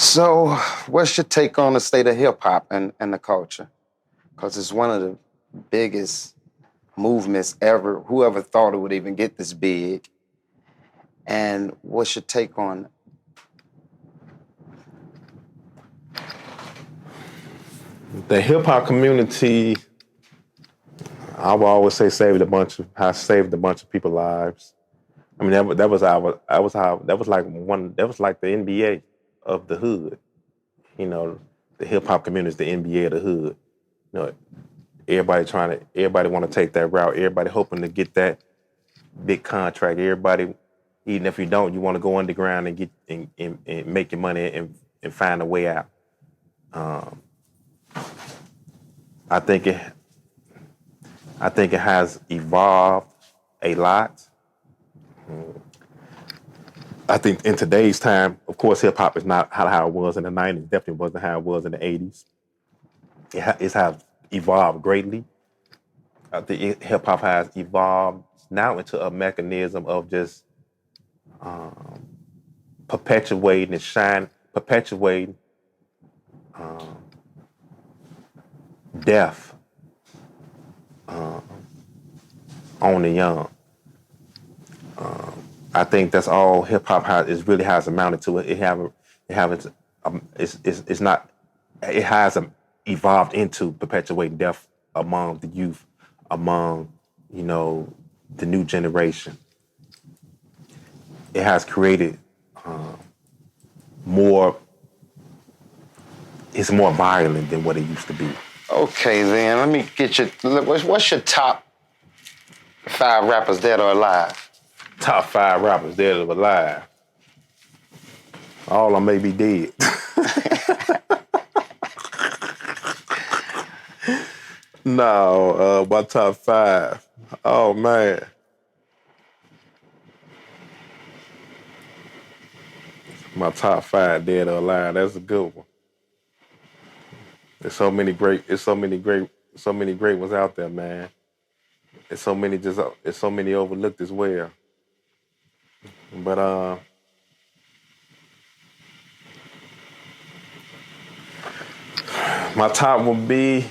So, what's your take on the state of hip hop and the culture? Because it's one of the biggest movements ever. Whoever thought it would even get this big? And what's your take on The hip hop community, I will always say, has saved a bunch of people's lives. I mean, that was like the NBA of the hood. You know, the hip hop community is the NBA of the hood. You know, everybody want to take that route. Everybody hoping to get that big contract. Everybody, even if you don't, you want to go underground and get and make your money and find a way out. I think it has evolved a lot. I think in today's time, of course, hip hop is not how it was in the 90s. Definitely wasn't how it was in the 80s. It has evolved greatly. I think hip hop has evolved now into a mechanism of just perpetuating death on the young. I think that's all hip hop has amounted to. It hasn't evolved into perpetuating death among the youth, among the new generation. It has created more. It's more violent than what it used to be. Okay, then let me get you. What's your top 5 rappers dead or alive? Top 5 rappers dead or alive. All of them may be dead. No, my top 5. Oh man. My top 5 dead or alive. That's a good one. There's so many great ones out there, man. It's so many overlooked as well. But my top would be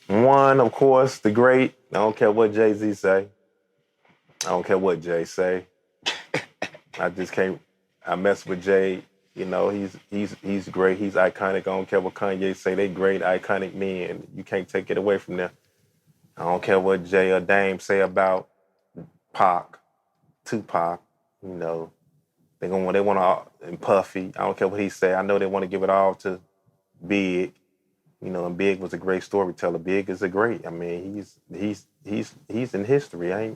one, of course, the great. I don't care what Jay-Z say. I don't care what Jay say. I just can't. I mess with Jay. You know, he's great. He's iconic. I don't care what Kanye say. They great, iconic men. You can't take it away from them. I don't care what Jay or Dame say about Pac, Tupac. You know, they want to and Puffy. I don't care what he say. I know they want to give it all to Big. You know, and Big was a great storyteller. Big is a great. I mean, he's in history.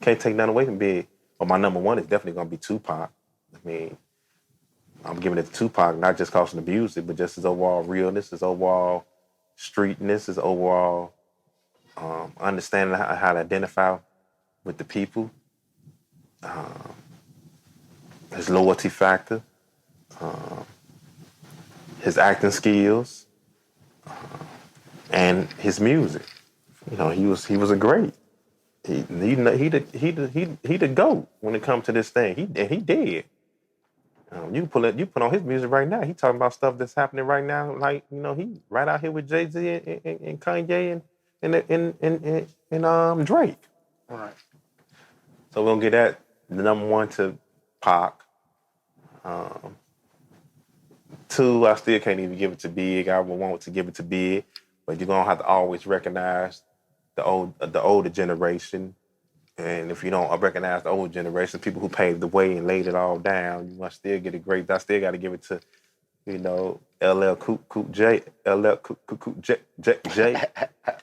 Can't take nothing away from Big. But my number one is definitely gonna be Tupac. I mean, I'm giving it to Tupac, not just because of the music, but just his overall realness, his overall streetness, his overall understanding how to identify with the people, his loyalty factor, his acting skills, and his music. You know, he was a great. He the GOAT when it comes to this thing. He did. You put on his music right now. He talking about stuff that's happening right now. Like, you know, he right out here with Jay-Z and Kanye and Drake. All right. So we're gonna get that the number one to Pac. 2, I still can't even give it to Big. I would want to give it to Big, but you're gonna have to always recognize the older generation. And if you don't recognize the older generation, people who paved the way and laid it all down, you must still get it great. I still got to give it to, LL Cool J, LL Cool J.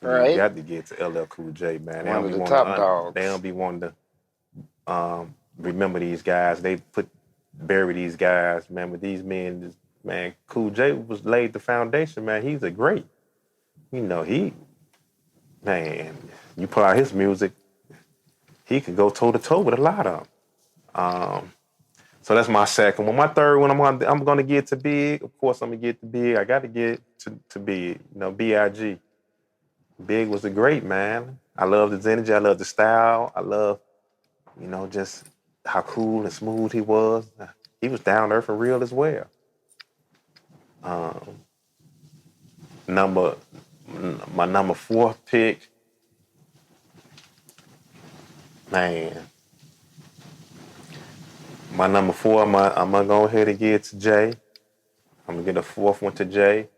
Right. You got to get to LL Cool J, man. One of the top dogs. They don't be wanting to remember these guys. They bury these guys, man. With these men, man, Cool J was laid the foundation, man. He's a great. You know, you put out his music, he could go toe-to-toe with a lot of them. So that's my second one. My third one, I'm gonna get to Big. Of course, I'm gonna get to Big. I got to get to Big. You know, B.I.G. Big was a great man. I love his energy. I love the style. I love, just how cool and smooth he was. He was down to earth and real as well. My number 4 pick, man. My number 4, I'm gonna go ahead and give it to Jay. I'm gonna get the 4th one to Jay.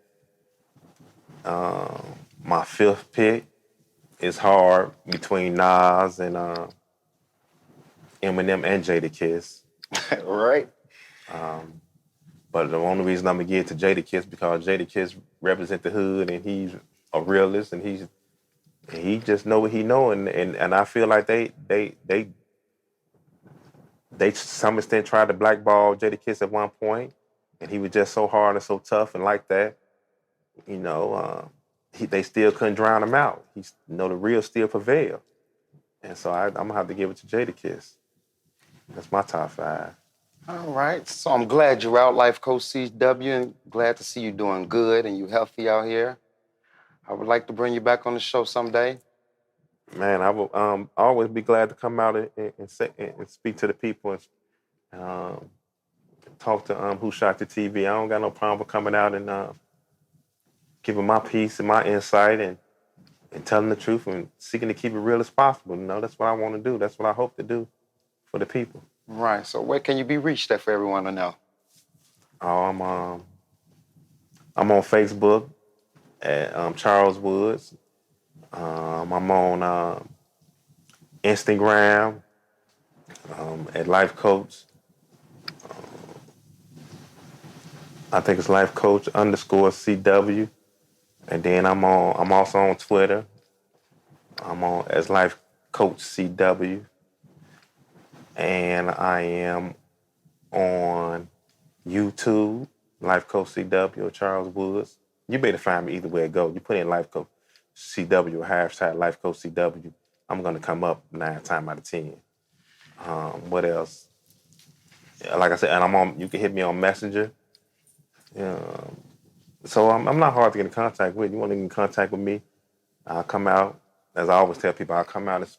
My 5th pick is hard between Nas and Eminem and Jadakiss. Right. But the only reason I'm gonna give it to Jadakiss because Jadakiss represent the hood and he's a realist and he just know what he know and I feel like they to some extent tried to blackball Jadakiss at one point, and he was just so hard and so tough and like that. You know, they still couldn't drown him out. The real still prevailed. And so I'm gonna have to give it to Jadakiss. That's my top 5. All right. So I'm glad you're out, Life Coach C.W, and glad to see you doing good and you healthy out here. I would like to bring you back on the show someday. Man, I will always be glad to come out and speak to the people and talk to Whoshotcha TV. I don't got no problem with coming out and giving my piece and my insight and telling the truth and seeking to keep it real as possible. You know, that's what I want to do. That's what I hope to do for the people. Right. So where can you be reached at for everyone to know? Oh, I'm on Facebook at Charles Woods. I'm on Instagram at Life Coach. I think it's Life Coach _CW. And then I'm also on Twitter. I'm on as Life Coach CW. And I am on YouTube, Life Coach CW or Charles Woods. You better find me either way it goes. You put in Life Coach CW or hashtag Life Coach CW, I'm gonna come up 9 times out of 10. What else? Like I said, and you can hit me on Messenger. So I'm not hard to get in contact with. You want to get in contact with me, I'll come out. As I always tell people, I'll come out if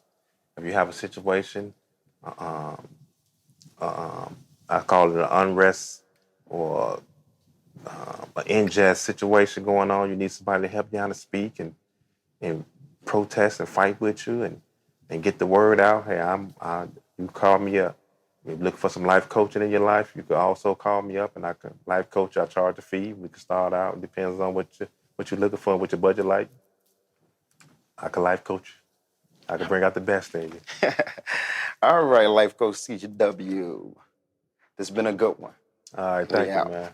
you have a situation. I call it an unrest or an ingest situation going on. You need somebody to help you out to speak and protest and fight with you and get the word out. Hey, you call me up. If you're looking for some life coaching in your life, you can also call me up and I can life coach you. I charge a fee. We can start out. It depends on what you're looking for and what your budget like. I can life coach you. I can bring out the best in you. All right, Life Coach C.W. This has been a good one. All right, thank you, man.